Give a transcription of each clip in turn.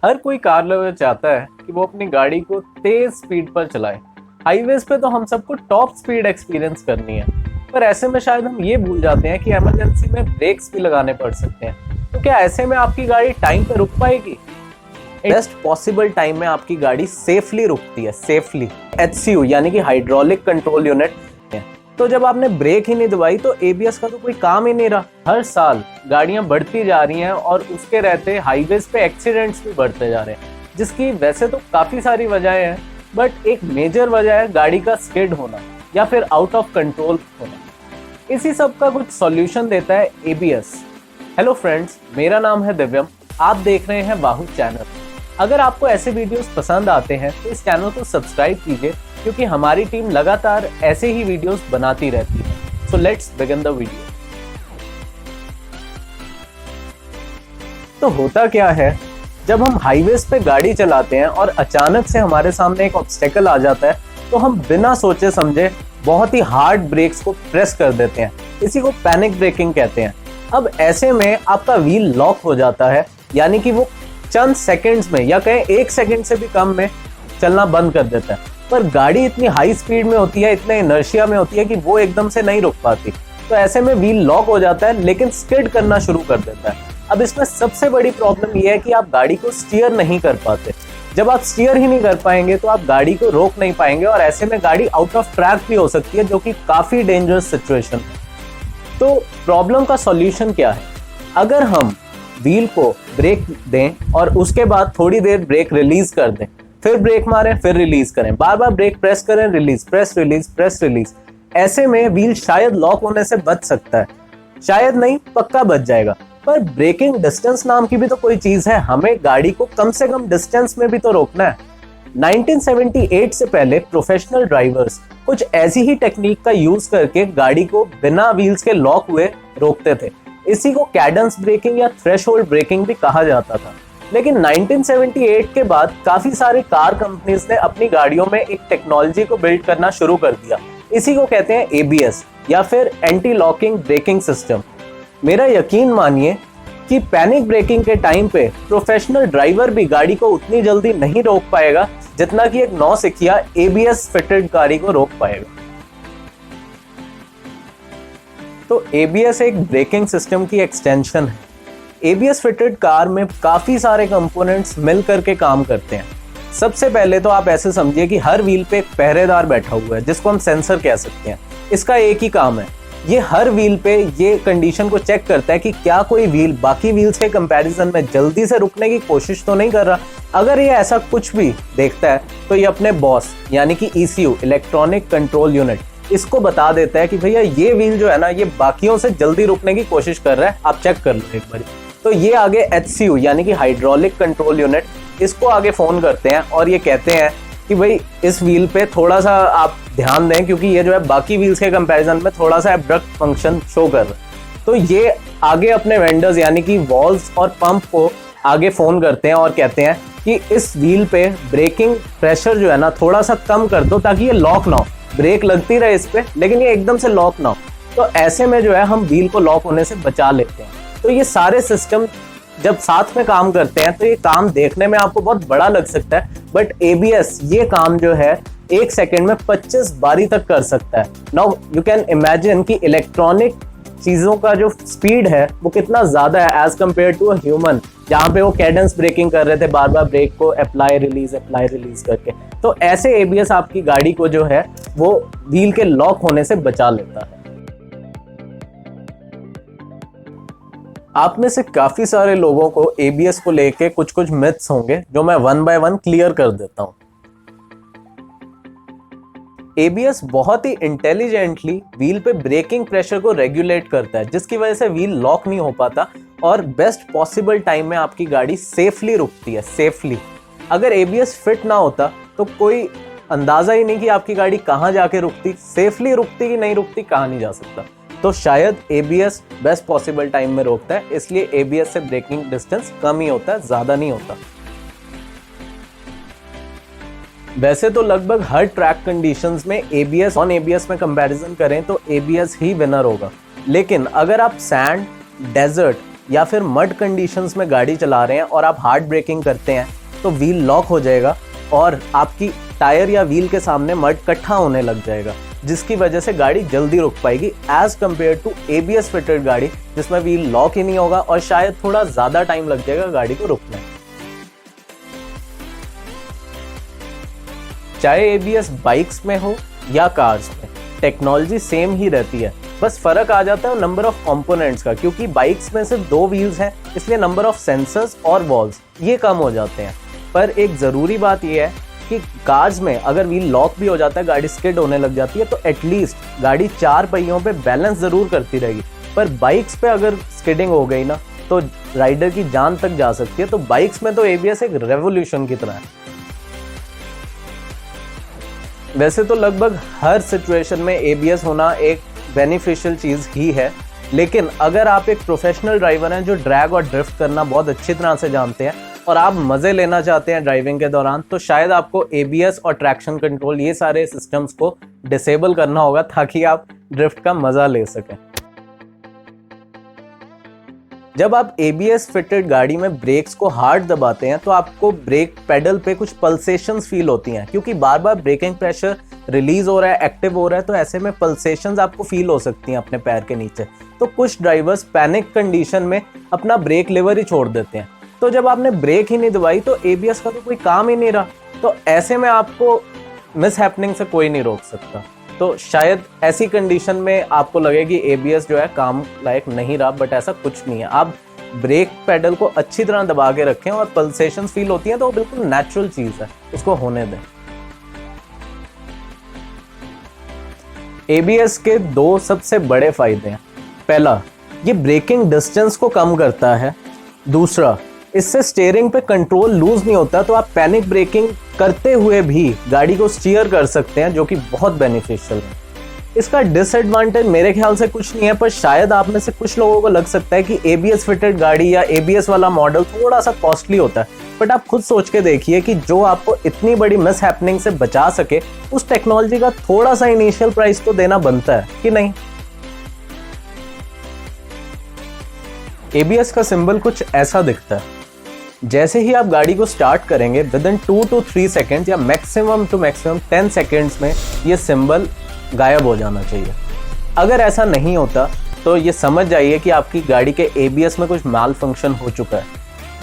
हर कोई car lover चाहता है कि वो अपनी गाड़ी को तेज स्पीड पर चलाए। हाईवेज पे तो हम सबको टॉप स्पीड एक्सपीरियंस करनी है, पर ऐसे में शायद हम ये भूल जाते हैं कि इमरजेंसी में ब्रेक्स भी लगाने पड़ सकते हैं। तो क्या ऐसे में आपकी गाड़ी टाइम पे रुक पाएगी? बेस्ट पॉसिबल टाइम में आपकी गाड़ी सेफली रुकती है। सेफली HCU यानी कि हाइड्रोलिक कंट्रोल यूनिट। तो जब आपने ब्रेक ही नहीं दबाई तो ABS का तो कोई काम ही नहीं रहा। हर साल गाड़ियां बढ़ती जा रही हैं और उसके रहते हाईवेज पे एक्सीडेंट्स भी बढ़ते जा रहे हैं, जिसकी वैसे तो काफी सारी वजहें हैं, बट एक मेजर वजह है गाड़ी का स्किड होना या फिर आउट ऑफ कंट्रोल होना। इसी सब का कुछ सॉल्यूशन देता है ABS। हेलो फ्रेंड्स, मेरा नाम है दिव्यम, आप देख रहे हैं वाहू चैनल। अगर आपको ऐसे वीडियोस पसंद आते हैं तो इस चैनल को सब्सक्राइब कीजिए, क्योंकि हमारी टीम लगातार ऐसे ही वीडियोस बनाती रहती है। So let's begin the video. तो होता क्या है, जब हम हाईवेज पे गाड़ी चलाते हैं और अचानक से हमारे सामने एक ऑब्स्टेकल आ जाता है, तो हम बिना सोचे समझे बहुत ही हार्ड ब्रेक्स को प्रेस कर देते हैं। इसी को पैनिक ब्रेकिंग कहते हैं। अब ऐसे में आपका व्हील लॉक हो जाता है, यानी कि वो चंद सेकंड्स में या कहें 1 सेकंड से भी कम में चलना बंद कर देता है। पर गाड़ी इतनी हाई स्पीड में होती है, इतने इनर्शिया में होती है कि वो एकदम से नहीं रुक पाती। तो ऐसे में व्हील लॉक हो जाता है, लेकिन स्किड करना शुरू कर देता है। अब इसमें सबसे बड़ी प्रॉब्लम ये है कि आप गाड़ी को स्टीयर नहीं कर पाते। जब आप स्टीयर ही नहीं कर पाएंगे तो आप गाड़ी को रोक नहीं पाएंगे और ऐसे में गाड़ी आउट ऑफ ट्रैक भी हो सकती है, जो कि काफी डेंजरस सिचुएशन है। तो प्रॉब्लम का सॉल्यूशन क्या है? अगर हम व्हील को ब्रेक दें और उसके बाद थोड़ी देर ब्रेक रिलीज कर दें, फिर ब्रेक मारें, फिर रिलीज करें, बार बार ब्रेक प्रेस करें, release, press release, press release, ऐसे में व्हील शायद लॉक होने से बच सकता है। शायद नहीं, पक्का बच जाएगा। पर ब्रेकिंग डिस्टेंस नाम की भी तो कोई चीज है। हमें गाड़ी को कम से कम डिस्टेंस में भी तो रोकना है। 1978 से पहले प्रोफेशनल ड्राइवर्स कुछ ऐसी ही टेक्निक का यूज करके गाड़ी को बिना व्हील्स के लॉक हुए रोकते थे। इसी को कैडेंस ब्रेकिंग या थ्रेशोल्ड ब्रेकिंग भी कहा जाता था। लेकिन 1978 के बाद काफी सारे कार कंपनीज ने अपनी गाड़ियों में एक टेक्नोलॉजी को बिल्ड करना शुरू कर दिया। इसी को कहते हैं ABS या फिर एंटी लॉकिंग ब्रेकिंग सिस्टम। मेरा यकीन मानिए कि पैनिक ब्रेकिंग के टाइम पे प्रोफेशनल ड्राइवर भी गाड़ी को उतनी जल्दी नहीं रोक पाएगा जितना कि एक नौसिखिया ABS फिटेड गाड़ी को रोक पाएगा। तो ABS एक ब्रेकिंग सिस्टम की एक्सटेंशन है। ABS फिटेड कार में काफी सारे कंपोनेंट्स मिल करके काम करते हैं। सबसे पहले तो आप ऐसे समझिए कि हर व्हील पे एक पहरेदार बैठा हुआ है, जिसको हम सेंसर कह सकते हैं। इसका एक ही काम है, ये हर व्हील पे ये कंडीशन को चेक करता है कि क्या कोई व्हील बाकी व्हील्स के कंपैरिजन में जल्दी से रुकने की कोशिश तो नहीं कर रहा। अगर ये ऐसा कुछ भी देखता है तो ये अपने बॉस यानी कि ECU इलेक्ट्रॉनिक कंट्रोल यूनिट इसको बता देता है कि भैया ये व्हील जो है ना, ये बाकियों से जल्दी रुकने की कोशिश कर रहा है, आप चेक कर लो एक बार। तो ये आगे HCU यानी कि हाइड्रोलिक कंट्रोल यूनिट, इसको आगे फोन करते हैं और ये कहते हैं कि भाई इस व्हील पे थोड़ा सा आप ध्यान दें, क्योंकि ये जो है बाकी व्हील्स के कंपैरिजन में थोड़ा सा एब्रप्ट फंक्शन शो कर रहा है। तो ये आगे अपने वेंडर्स यानी कि वॉल्व्स और पंप को आगे फोन करते हैं और कहते हैं कि इस व्हील पे ब्रेकिंग प्रेशर जो है ना थोड़ा सा कम कर दो, ताकि ये लॉक ना हो। ब्रेक लगती रहे इस पे, लेकिन ये एकदम से लॉक ना हो। तो ऐसे में जो है हम व्हील को लॉक होने से बचा लेते हैं। तो ये सारे सिस्टम जब साथ में काम करते हैं तो ये काम देखने में आपको बहुत बड़ा लग सकता है, बट ABS ये काम जो है 1 सेकंड में 25 बारी तक कर सकता है। नाउ यू कैन इमेजिन कि इलेक्ट्रॉनिक चीजों का जो स्पीड है वो कितना ज्यादा है as compare to a human, जहाँ पे वो कैडेंस ब्रेकिंग कर रहे थे, बार बार ब्रेक को अप्लाई रिलीज करके। तो ऐसे ABS आपकी गाड़ी को जो है वो व्हील के लॉक होने से बचा लेता है। आप में से काफी सारे लोगों को ABS को लेके कुछ कुछ मिथ्स होंगे, जो मैं 1 बाय 1 क्लियर कर देता हूं। ABS बहुत ही इंटेलिजेंटली व्हील पे ब्रेकिंग प्रेशर को रेगुलेट करता है, जिसकी वजह से व्हील लॉक नहीं हो पाता और बेस्ट पॉसिबल टाइम में आपकी गाड़ी सेफली रुकती है। सेफली अगर ABS फिट ना होता तो कोई अंदाजा ही नहीं कि आपकी गाड़ी कहाँ जाके रुकती, सेफली रुकती कि नहीं रुकती, कहाँ नहीं जा सकता। तो शायद ABS बेस्ट पॉसिबल टाइम में रोकता है, इसलिए ABS से ब्रेकिंग डिस्टेंस कम ही होता है, ज्यादा नहीं होता। वैसे तो लगभग हर ट्रैक कंडीशंस में ABS ऑन ABS में कंपैरिजन करें तो ABS ही विनर होगा। लेकिन अगर आप सैंड, डेजर्ट या फिर मड कंडीशंस में गाड़ी चला रहे हैं और आप हार्ड ब्रेकिंग करते हैं तो व्हील लॉक हो जाएगा और आपकी टायर या व्हील के सामने मड इकट्ठा होने लग जाएगा, जिसकी वजह से गाड़ी जल्दी रुक पाएगी as compare to ABS fitted गाड़ी जिसमें व्हील लॉक ही नहीं होगा और शायद थोड़ा ज्यादा टाइम लग जाएगा गाड़ी को रुकने। चाहे ABS बाइक्स में हो या कार्स में, टेक्नोलॉजी सेम ही रहती है, बस फर्क आ जाता है नंबर ऑफ कंपोनेंट्स का, क्योंकि बाइक्स में सिर्फ 2 व्हील्स हैं इसलिए नंबर ऑफ सेंसर्स और वॉल्स ये कम हो जाते हैं। पर एक जरूरी बात यह है कि कार्स में अगर व्हील लॉक भी हो जाता है, गाड़ी स्किड होने लग जाती है, तो एटलीस्ट गाड़ी 4 पहियों पे बैलेंस जरूर करती रहेगी। पर बाइक्स पे अगर स्किडिंग हो गई ना तो राइडर की जान तक जा सकती है। तो बाइक्स में तो ABS एक रेवोल्यूशन की तरह है। वैसे तो लगभग हर सिचुएशन में ABS होना एक बेनिफिशियल चीज ही है, लेकिन अगर आप एक प्रोफेशनल ड्राइवर हैं जो ड्रैग और ड्रिफ्ट करना बहुत अच्छी तरह से जानते हैं और आप मजे लेना चाहते हैं ड्राइविंग के दौरान, तो शायद आपको ABS और ट्रैक्शन कंट्रोल ये सारे सिस्टम्स को डिसेबल करना होगा ताकि आप ड्रिफ्ट का मजा ले सकें। जब आप ABS फिटेड गाड़ी में ब्रेक्स को हार्ड दबाते हैं तो आपको ब्रेक पेडल पे कुछ पल्सेशंस फील होती हैं, क्योंकि बार बार ब्रेकिंग प्रेशर रिलीज हो रहा है, एक्टिव हो रहा है, तो ऐसे में पल्सेशंस आपको फील हो सकती हैं अपने पैर के नीचे। तो कुछ ड्राइवर्स पैनिक कंडीशन में अपना ब्रेक लेवर ही छोड़ देते हैं। तो जब आपने ब्रेक ही नहीं दबाई तो ABS का तो कोई काम ही नहीं रहा। तो ऐसे में आपको मिस हैपनिंग से कोई नहीं रोक सकता। तो शायद ऐसी कंडीशन में आपको लगे कि ABS जो है काम लायक नहीं रहा, बट ऐसा कुछ नहीं है। आप ब्रेक पेडल को अच्छी तरह दबा के रखें और पल्सेशन फील होती हैं तो वो बिल्कुल नेचुरल चीज है, उसको होने दें। ABS के 2 सबसे बड़े फायदे हैं। पहला, ये ब्रेकिंग डिस्टेंस को कम करता है। दूसरा, इससे स्टीयरिंग पे कंट्रोल लूज नहीं होता, तो आप पैनिक ब्रेकिंग करते हुए भी गाड़ी को स्टीयर कर सकते हैं, जो कि बहुत बेनिफिशियल है। इसका डिसएडवांटेज मेरे ख्याल से कुछ नहीं है, पर शायद आप में से कुछ लोगों को लग सकता है कि ABS फिटेड गाड़ी या ABS वाला मॉडल थोड़ा सा कॉस्टली होता है। बट आप खुद सोच के देखिए कि जो आपको इतनी बड़ी मिस हैपनिंग से बचा सके, उस टेक्नोलॉजी का थोड़ा सा इनिशियल प्राइस तो देना बनता है कि नहीं। ABS का सिंबल कुछ ऐसा दिखता है। जैसे ही आप गाड़ी को स्टार्ट करेंगे, विद इन 2 to 3 सेकेंड्स या मैक्सिमम टू मैक्सिमम 10 सेकेंड्स में ये सिंबल गायब हो जाना चाहिए। अगर ऐसा नहीं होता तो ये समझ जाइए कि आपकी गाड़ी के ABS में कुछ माल फंक्शन हो चुका है,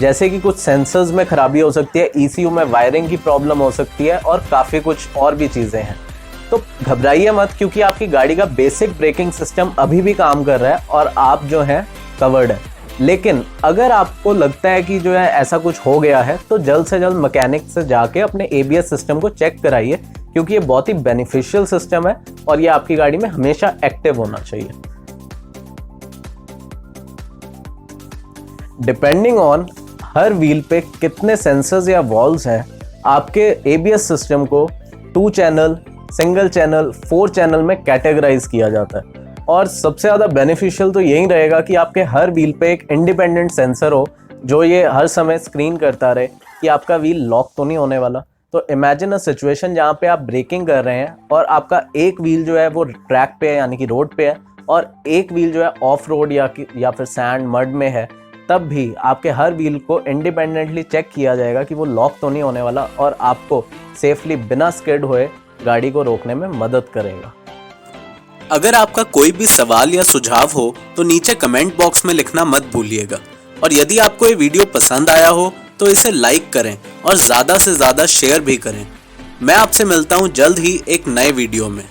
जैसे कि कुछ सेंसर्स में खराबी हो सकती है, ECU में वायरिंग की प्रॉब्लम हो सकती है और काफ़ी कुछ और भी चीज़ें हैं। तो घबराइए मत, क्योंकि आपकी गाड़ी का बेसिक ब्रेकिंग सिस्टम अभी भी काम कर रहा है और आप जो है कवर्ड है। लेकिन अगर आपको लगता है कि जो है ऐसा कुछ हो गया है, तो जल्द से जल्द मैकेनिक से जाके अपने ABS सिस्टम को चेक कराइए, क्योंकि ये बहुत ही बेनिफिशियल सिस्टम है और ये आपकी गाड़ी में हमेशा एक्टिव होना चाहिए। डिपेंडिंग ऑन हर व्हील पे कितने सेंसर्स या वॉल्व्स हैं, आपके ABS सिस्टम को 2 चैनल, सिंगल चैनल, 4 चैनल में कैटेगराइज किया जाता है। और सबसे ज़्यादा बेनिफिशियल तो यही रहेगा कि आपके हर व्हील पे एक इंडिपेंडेंट सेंसर हो जो ये हर समय स्क्रीन करता रहे कि आपका व्हील लॉक तो नहीं होने वाला। तो इमेजिन अ सिचुएशन जहाँ पे आप ब्रेकिंग कर रहे हैं और आपका एक व्हील जो है वो ट्रैक पे है, यानी कि रोड पे है, और एक व्हील जो है ऑफ रोड या फिर सैंड मड में है, तब भी आपके हर व्हील को इंडिपेंडेंटली चेक किया जाएगा कि वो लॉक तो नहीं होने वाला और आपको सेफली बिना स्किड हुए गाड़ी को रोकने में मदद करेगा। अगर आपका कोई भी सवाल या सुझाव हो तो नीचे कमेंट बॉक्स में लिखना मत भूलिएगा, और यदि आपको ये वीडियो पसंद आया हो तो इसे लाइक करें और ज़्यादा से ज़्यादा शेयर भी करें। मैं आपसे मिलता हूँ जल्द ही एक नए वीडियो में।